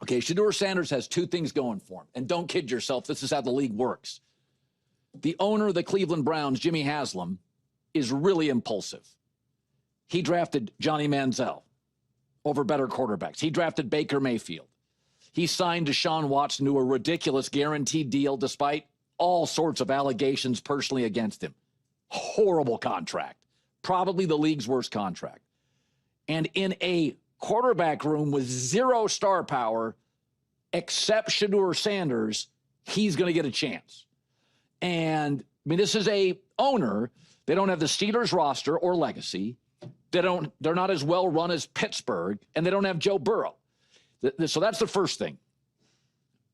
Okay, Shadur Sanders has two things going for him. And don't kid yourself, this is how the league works. The owner of the Cleveland Browns, Jimmy Haslam, is really impulsive. He drafted Johnny Manziel over better quarterbacks. He drafted Baker Mayfield. He signed Deshaun Watson to a ridiculous guaranteed deal despite all sorts of allegations personally against him. Horrible contract. Probably the league's worst contract. And in a quarterback room with zero star power, except Shadur Sanders, he's going to get a chance. And I mean, this is a owner. They don't have the Steelers roster or legacy. They're not as well run as Pittsburgh, and they don't have Joe Burrow. So that's the first thing.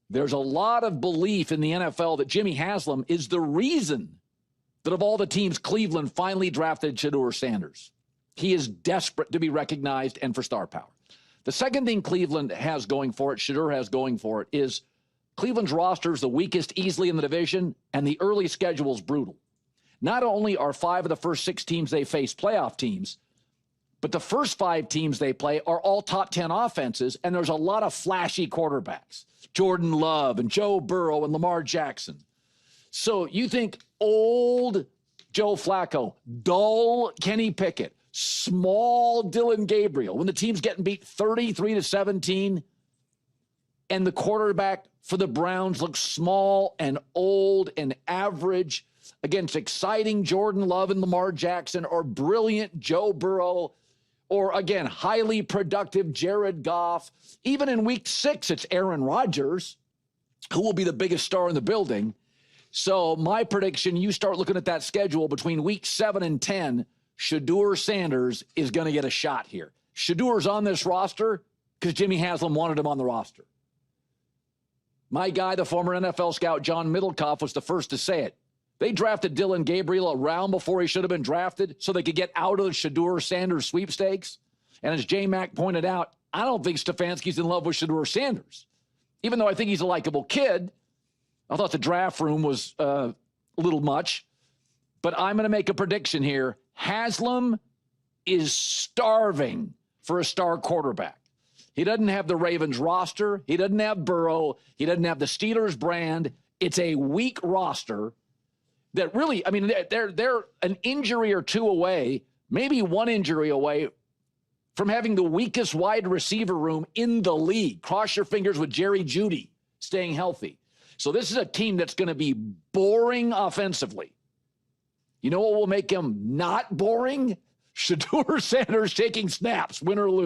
There's a lot of belief in the NFL that Jimmy Haslam is the reason that of all the teams, Cleveland finally drafted Shadur Sanders. He is desperate to be recognized and for star power. The second thing Cleveland has going for it, Shadur has going for it, is Cleveland's roster is the weakest easily in the division, and the early schedule is brutal. Not only are 5 of the first 6 teams they face playoff teams, but the first 5 teams they play are all top 10 offenses, and there's a lot of flashy quarterbacks. Jordan Love and Joe Burrow and Lamar Jackson. So you think old Joe Flacco, dull Kenny Pickett, small Dylan Gabriel, when the team's getting beat 33-17, and the quarterback for the Browns looks small and old and average against exciting Jordan Love and Lamar Jackson, or brilliant Joe Burrow, or, again, highly productive Jared Goff. Even in week 6, it's Aaron Rodgers, who will be the biggest star in the building. So my prediction, you start looking at that schedule between week 7 and 10, Shadur Sanders is going to get a shot here. Shadur's on this roster because Jimmy Haslam wanted him on the roster. My guy, the former NFL scout John Middlecoff, was the first to say it. They drafted Dylan Gabriel a round before he should have been drafted so they could get out of the Shadur Sanders sweepstakes. And as J-Mac pointed out, I don't think Stefanski's in love with Shadur Sanders. Even though I think he's a likable kid, I thought the draft room was a little much. But I'm going to make a prediction here. Haslam is starving for a star quarterback. He doesn't have the Ravens roster. He doesn't have Burrow. He doesn't have the Steelers brand. It's a weak roster that really, I mean, they're an injury or two away, maybe one injury away from having the weakest wide receiver room in the league. Cross your fingers with Jerry Jeudy staying healthy. So this is a team that's going to be boring offensively. You know what will make them not boring? Shadur Sanders taking snaps, win or lose.